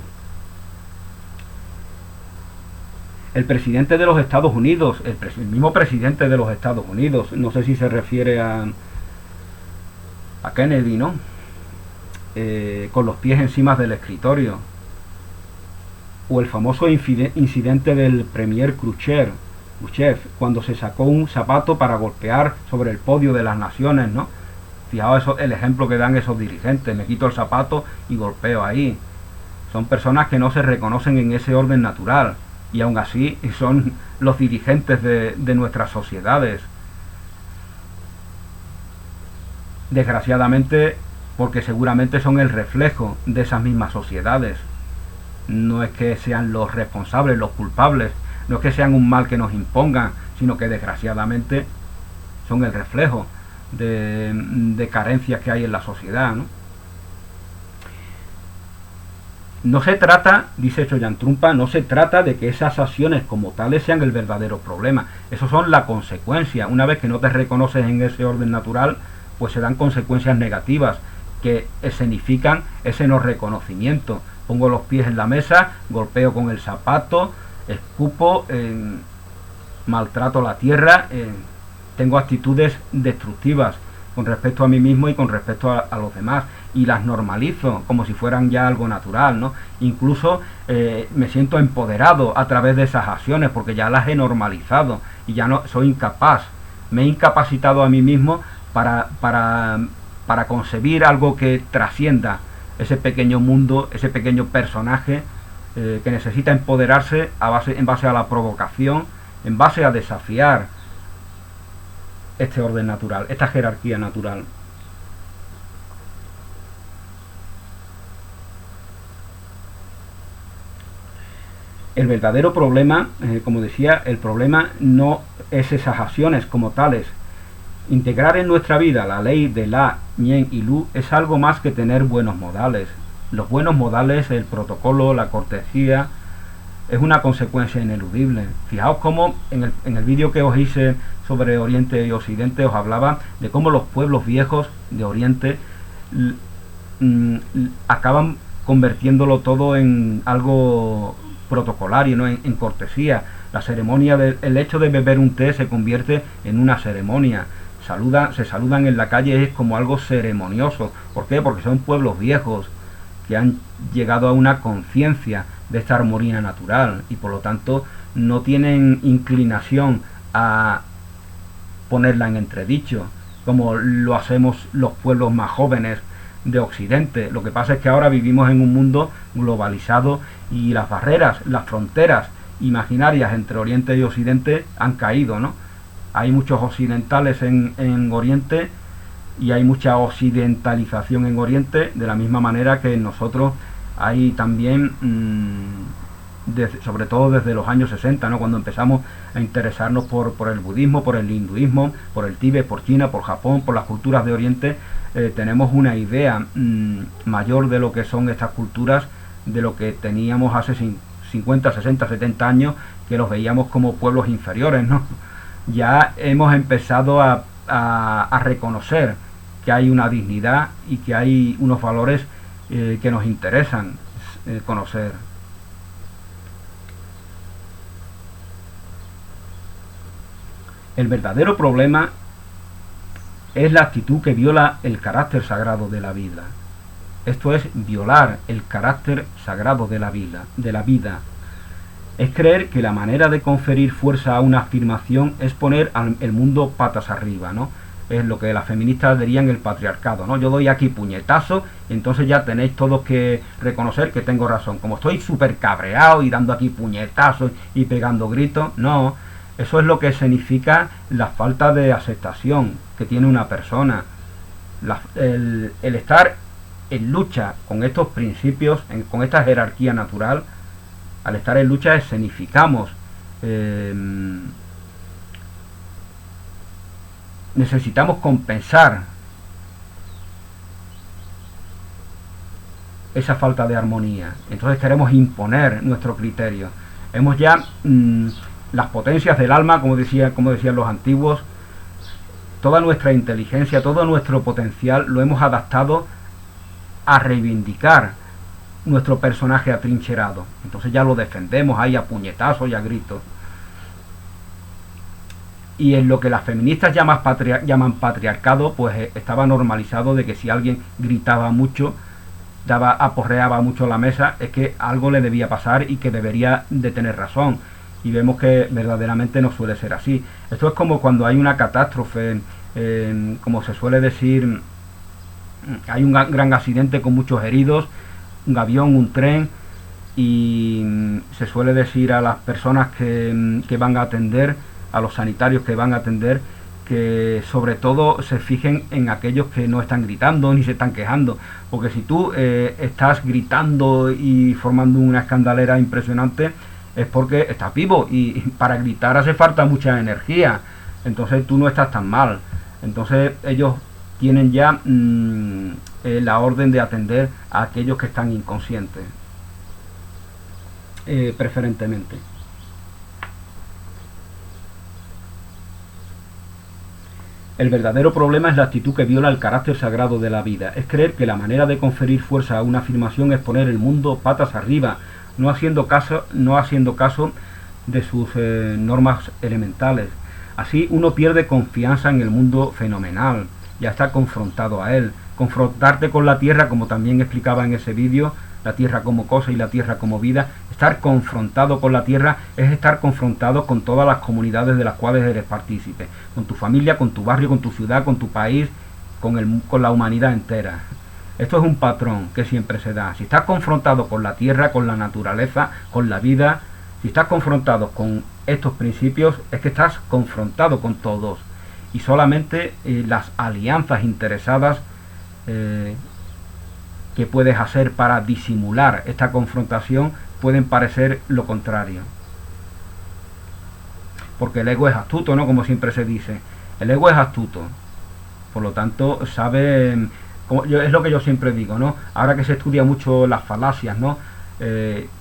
El presidente de los Estados Unidos, el mismo presidente de los Estados Unidos, no sé si se refiere a Kennedy, ¿no? Con los pies encima del escritorio. O el famoso incidente del premier Khrushchev, cuando se sacó un zapato para golpear sobre el podio de las naciones, ¿no? Fijaos el ejemplo que dan esos dirigentes, me quito el zapato y golpeo ahí. Son personas que no se reconocen en ese orden natural y aún así son los dirigentes de nuestras sociedades. Desgraciadamente, porque seguramente son el reflejo de esas mismas sociedades. No es que sean los responsables, los culpables, no es que sean un mal que nos impongan, sino que desgraciadamente son el reflejo de carencias que hay en la sociedad, ¿no? No se trata, dice Choyan Trungpa, no se trata de que esas acciones como tales sean el verdadero problema. Eso son la consecuencia. Una vez que no te reconoces en ese orden natural, pues se dan consecuencias negativas que escenifican ese no reconocimiento. Pongo los pies en la mesa, golpeo con el zapato, escupo, maltrato la tierra, tengo actitudes destructivas con respecto a mí mismo y con respecto a los demás, y las normalizo como si fueran ya algo natural, ¿no? Incluso me siento empoderado a través de esas acciones porque ya las he normalizado y ya no soy incapaz, me he incapacitado a mí mismo para concebir algo que trascienda ese pequeño mundo, ese pequeño personaje que necesita empoderarse en base a la provocación, en base a desafiar este orden natural, esta jerarquía natural. El verdadero problema, como decía, el problema no es esas acciones como tales. Integrar en nuestra vida la ley de La, Ñen y Lu es algo más que tener buenos modales. Los buenos modales, el protocolo, la cortesía, es una consecuencia ineludible. Fijaos cómo en el vídeo que os hice sobre Oriente y Occidente os hablaba de cómo los pueblos viejos de Oriente acaban convirtiéndolo todo en algo protocolario, ¿no? en cortesía. La ceremonia, el hecho de beber un té se convierte en una ceremonia. Se saludan en la calle, es como algo ceremonioso. ¿Por qué? Porque son pueblos viejos que han llegado a una conciencia de esta armonía natural y por lo tanto no tienen inclinación a ponerla en entredicho como lo hacemos los pueblos más jóvenes de Occidente. Lo que pasa es que ahora vivimos en un mundo globalizado y las barreras, las fronteras imaginarias entre Oriente y Occidente han caído, ¿no? Hay muchos occidentales en Oriente y hay mucha occidentalización en Oriente, de la misma manera que en nosotros hay también, sobre todo desde los años 60, ¿no? Cuando empezamos a interesarnos por el budismo, por el hinduismo, por el Tíbet, por China, por Japón, por las culturas de Oriente, tenemos una idea mayor de lo que son estas culturas, de lo que teníamos hace 50, 60, 70 años, que los veíamos como pueblos inferiores, ¿no? Ya hemos empezado a reconocer que hay una dignidad y que hay unos valores que nos interesan conocer. El verdadero problema es la actitud que viola el carácter sagrado de la vida. Esto es violar el carácter sagrado de la vida. Es creer que la manera de conferir fuerza a una afirmación es poner el mundo patas arriba, ¿no? Es lo que las feministas dirían el patriarcado, ¿no? Yo doy aquí puñetazo y entonces ya tenéis todos que reconocer que tengo razón. Como estoy súper cabreado y dando aquí puñetazos y pegando gritos, no. Eso es lo que significa la falta de aceptación que tiene una persona. El estar en lucha con estos principios, con esta jerarquía natural, al estar en lucha escenificamos, necesitamos compensar esa falta de armonía. Entonces queremos imponer nuestro criterio. Hemos ya las potencias del alma, como decían los antiguos, toda nuestra inteligencia, todo nuestro potencial lo hemos adaptado a reivindicar nuestro personaje atrincherado. Entonces ya lo defendemos ahí a puñetazos y a gritos. Y en lo que las feministas llaman patriarcado, pues estaba normalizado de que si alguien gritaba mucho, aporreaba mucho la mesa, es que algo le debía pasar y que debería de tener razón. Y vemos que verdaderamente no suele ser así. Esto es como cuando hay una catástrofe, como se suele decir, hay un gran accidente con muchos heridos, un avión, un tren, y se suele decir a las personas que van a atender, a los sanitarios que van a atender, que sobre todo se fijen en aquellos que no están gritando ni se están quejando, porque si tú estás gritando y formando una escandalera impresionante, es porque estás vivo y para gritar hace falta mucha energía, entonces tú no estás tan mal. Entonces ellos tienen ya la orden de atender a aquellos que están inconscientes. preferentemente. El verdadero problema es la actitud que viola el carácter sagrado de la vida. Es creer que la manera de conferir fuerza a una afirmación es poner el mundo patas arriba, no haciendo caso de sus normas elementales. Así uno pierde confianza en el mundo fenomenal, ya está confrontado a él. Confrontarte con la tierra, como también explicaba en ese vídeo, la tierra como cosa y la tierra como vida, estar confrontado con la tierra es estar confrontado con todas las comunidades de las cuales eres partícipe, con tu familia, con tu barrio, con tu ciudad, con tu país, con la humanidad entera. Esto es un patrón que siempre se da. Si estás confrontado con la tierra, con la naturaleza, con la vida, si estás confrontado con estos principios, es que estás confrontado con todos. Y solamente las alianzas interesadas que puedes hacer para disimular esta confrontación pueden parecer lo contrario. Porque el ego es astuto, ¿no? Como siempre se dice. El ego es astuto. Por lo tanto, sabe... es lo que yo siempre digo, ¿no? Ahora que se estudia mucho las falacias, ¿no?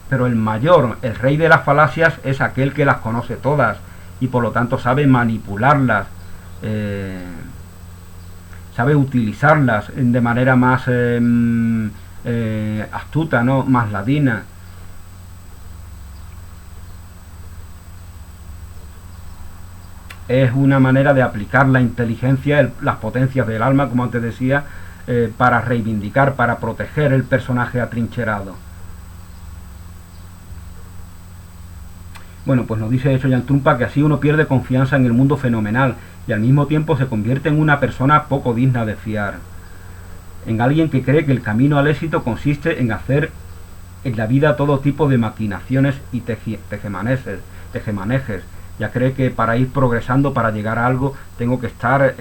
Pero el rey de las falacias es aquel que las conoce todas y por lo tanto sabe manipularlas, sabe utilizarlas de manera más astuta, ¿no? Más ladina. Es una manera de aplicar la inteligencia, las potencias del alma, como antes decía, para reivindicar, para proteger el personaje atrincherado. Bueno, pues nos dice Chogyam Trungpa que así uno pierde confianza en el mundo fenomenal y al mismo tiempo se convierte en una persona poco digna de fiar. En alguien que cree que el camino al éxito consiste en hacer en la vida todo tipo de maquinaciones y tejemanejes. Ya cree que para ir progresando, para llegar a algo, tengo que estar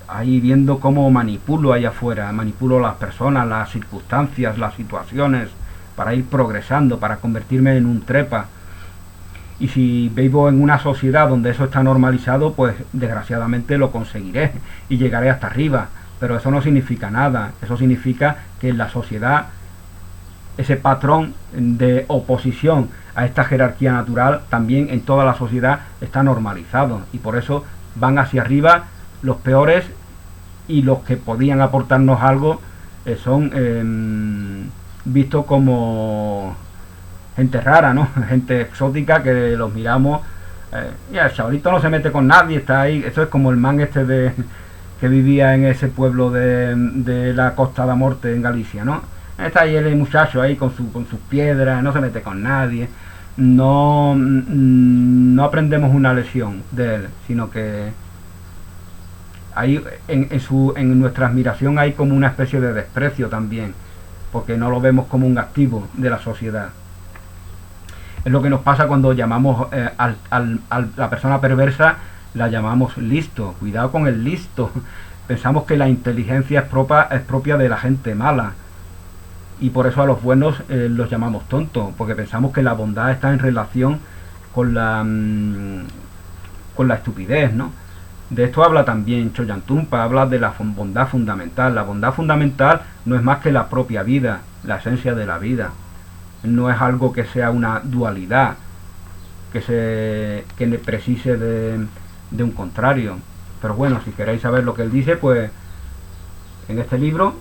ahí viendo cómo manipulo allá afuera, manipulo las personas, las circunstancias, las situaciones, para ir progresando, para convertirme en un trepa. Y si vivo en una sociedad donde eso está normalizado, pues desgraciadamente lo conseguiré y llegaré hasta arriba. Pero eso no significa nada. Eso significa que en la sociedad ese patrón de oposición a esta jerarquía natural también en toda la sociedad está normalizado. Y por eso van hacia arriba los peores y los que podían aportarnos algo son vistos como... gente rara, ¿no? Gente exótica que los miramos. Ya, el chavalito no se mete con nadie, está ahí. Eso es como el man que vivía en ese pueblo de la Costa da Morte en Galicia, ¿no? Está ahí el muchacho ahí con sus piedras, no se mete con nadie. No aprendemos una lección de él, sino que ahí en nuestra admiración hay como una especie de desprecio también, porque no lo vemos como un activo de la sociedad. Es lo que nos pasa cuando llamamos a la persona perversa, la llamamos listo. Cuidado con el listo. Pensamos que la inteligencia es propia de la gente mala. Y por eso a los buenos los llamamos tontos. Porque pensamos que la bondad está en relación con la estupidez, ¿no? De esto habla también Chogyam Trungpa, habla de la bondad fundamental. La bondad fundamental no es más que la propia vida, la esencia de la vida. No es algo que sea una dualidad, que le precise de un contrario. Pero bueno, si queréis saber lo que él dice, pues en este libro,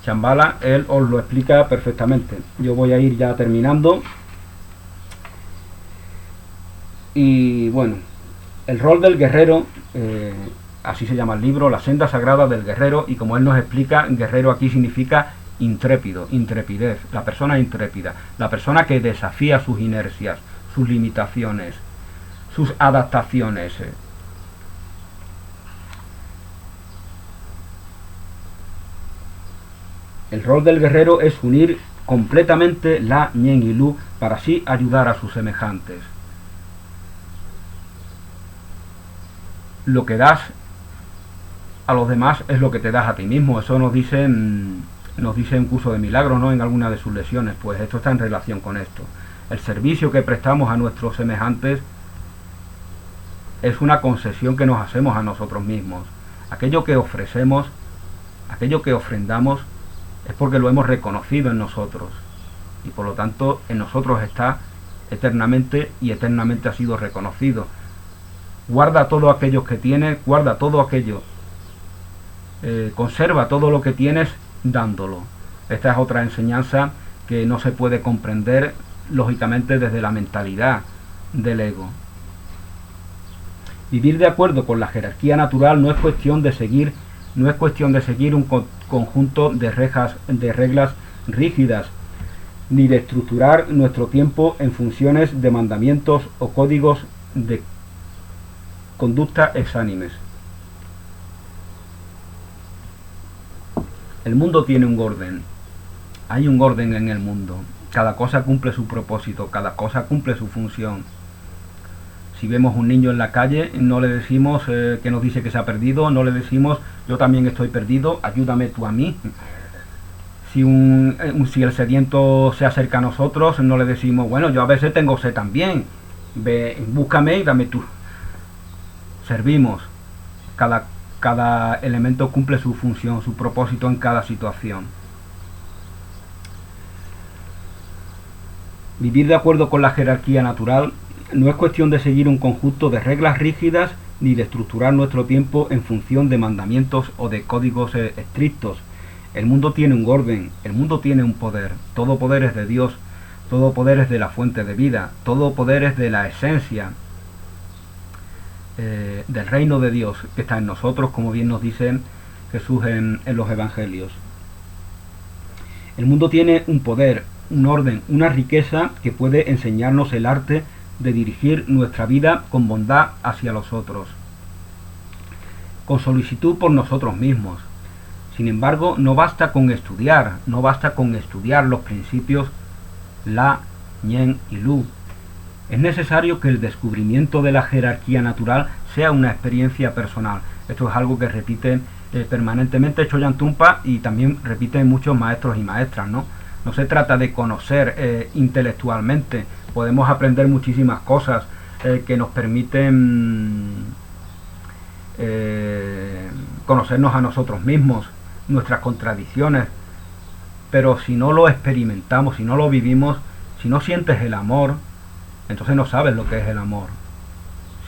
Shambhala, él os lo explica perfectamente. Yo voy a ir ya terminando. Y bueno, el rol del guerrero, así se llama el libro, la senda sagrada del guerrero, y como él nos explica, guerrero aquí significa intrépido, intrepidez, la persona intrépida, la persona que desafía sus inercias, sus limitaciones, sus adaptaciones. El rol del guerrero es unir completamente la Ñen y Lu para así ayudar a sus semejantes. Lo que das a los demás es lo que te das a ti mismo. Eso nos dice un curso de milagros, ¿no? En alguna de sus lecciones. Pues esto está en relación con esto. El servicio que prestamos a nuestros semejantes es una concesión que nos hacemos a nosotros mismos. Aquello que ofrecemos, aquello que ofrendamos, es porque lo hemos reconocido en nosotros. y por lo tanto en nosotros está eternamente y eternamente ha sido reconocido. Guarda todo aquello que tienes, guarda todo aquello, conserva todo lo que tienes dándolo. Esta es otra enseñanza que no se puede comprender lógicamente desde la mentalidad del ego. Vivir de acuerdo con la jerarquía natural no es cuestión de seguir un conjunto de reglas rígidas, ni de estructurar nuestro tiempo en funciones de mandamientos o códigos de conducta exánimes. El mundo tiene un orden. Hay un orden en el mundo. Cada cosa cumple su propósito, cada cosa cumple su función. Si vemos un niño en la calle, no le decimos que nos dice que se ha perdido, no le decimos yo también estoy perdido, ayúdame tú a mí. Si el sediento se acerca a nosotros, no le decimos, bueno, yo a veces tengo sed también, ve, búscame y dame tú. Servimos. Cada elemento cumple su función, su propósito en cada situación. Vivir de acuerdo con la jerarquía natural no es cuestión de seguir un conjunto de reglas rígidas ni de estructurar nuestro tiempo en función de mandamientos o de códigos estrictos. El mundo tiene un orden, el mundo tiene un poder. Todo poder es de Dios, todo poder es de la fuente de vida, todo poder es de la esencia del reino de Dios que está en nosotros, como bien nos dice Jesús en los evangelios. El mundo tiene un poder, un orden, una riqueza que puede enseñarnos el arte de dirigir nuestra vida con bondad hacia los otros, con solicitud por nosotros mismos. Sin embargo, no basta con estudiar los principios La, Ñen y Lu. Es necesario que el descubrimiento de la jerarquía natural sea una experiencia personal. Esto es algo que repite permanentemente Chogyam Trungpa y también repiten muchos maestros y maestras, ¿no? No se trata de conocer intelectualmente, podemos aprender muchísimas cosas que nos permiten conocernos a nosotros mismos, nuestras contradicciones, pero si no lo experimentamos, si no lo vivimos, si no sientes el amor, entonces no sabes lo que es el amor.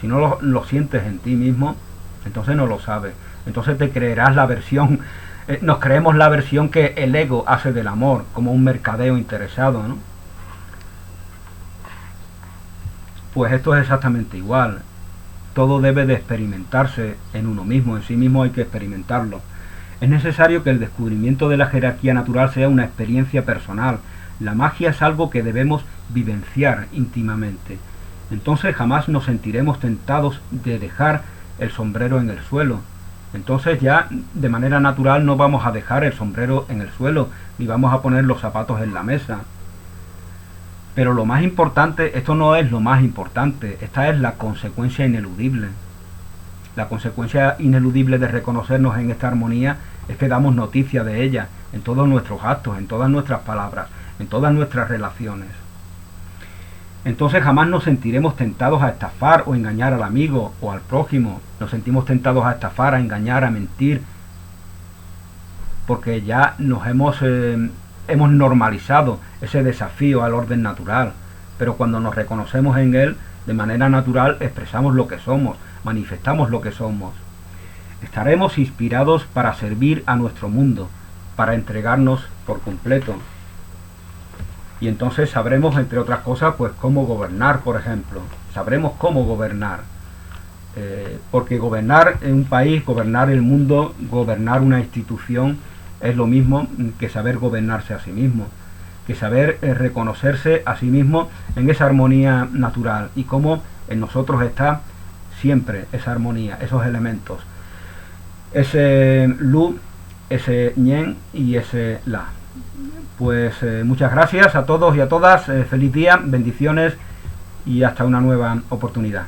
Si no lo sientes en ti mismo, entonces no lo sabes. Entonces te creerás la versión, nos creemos la versión que el ego hace del amor, como un mercadeo interesado, ¿no? Pues esto es exactamente igual. Todo debe de experimentarse en uno mismo, en sí mismo hay que experimentarlo. Es necesario que el descubrimiento de la jerarquía natural sea una experiencia personal. La magia es algo que debemos vivenciar íntimamente. Entonces jamás nos sentiremos tentados de dejar el sombrero en el suelo. Entonces ya de manera natural no vamos a dejar el sombrero en el suelo, ni vamos a poner los zapatos en la mesa. Pero lo más importante, esto no es lo más importante, esta es la consecuencia ineludible. La consecuencia ineludible de reconocernos en esta armonía es que damos noticia de ella en todos nuestros actos, en todas nuestras palabras, en todas nuestras relaciones. Entonces jamás nos sentiremos tentados a estafar o engañar al amigo o al prójimo. Nos sentimos tentados a estafar, a engañar, a mentir, porque ya nos hemos normalizado ese desafío al orden natural. Pero cuando nos reconocemos en él, de manera natural expresamos lo que somos, manifestamos lo que somos. Estaremos inspirados para servir a nuestro mundo, para entregarnos por completo. Y entonces sabremos, entre otras cosas, pues cómo gobernar, por ejemplo. Sabremos cómo gobernar. Porque gobernar en un país, gobernar el mundo, gobernar una institución, es lo mismo que saber gobernarse a sí mismo. Que saber reconocerse a sí mismo en esa armonía natural. Y cómo en nosotros está siempre esa armonía, esos elementos. Ese Lu, ese Ñen y ese La. Pues muchas gracias a todos y a todas, feliz día, bendiciones y hasta una nueva oportunidad.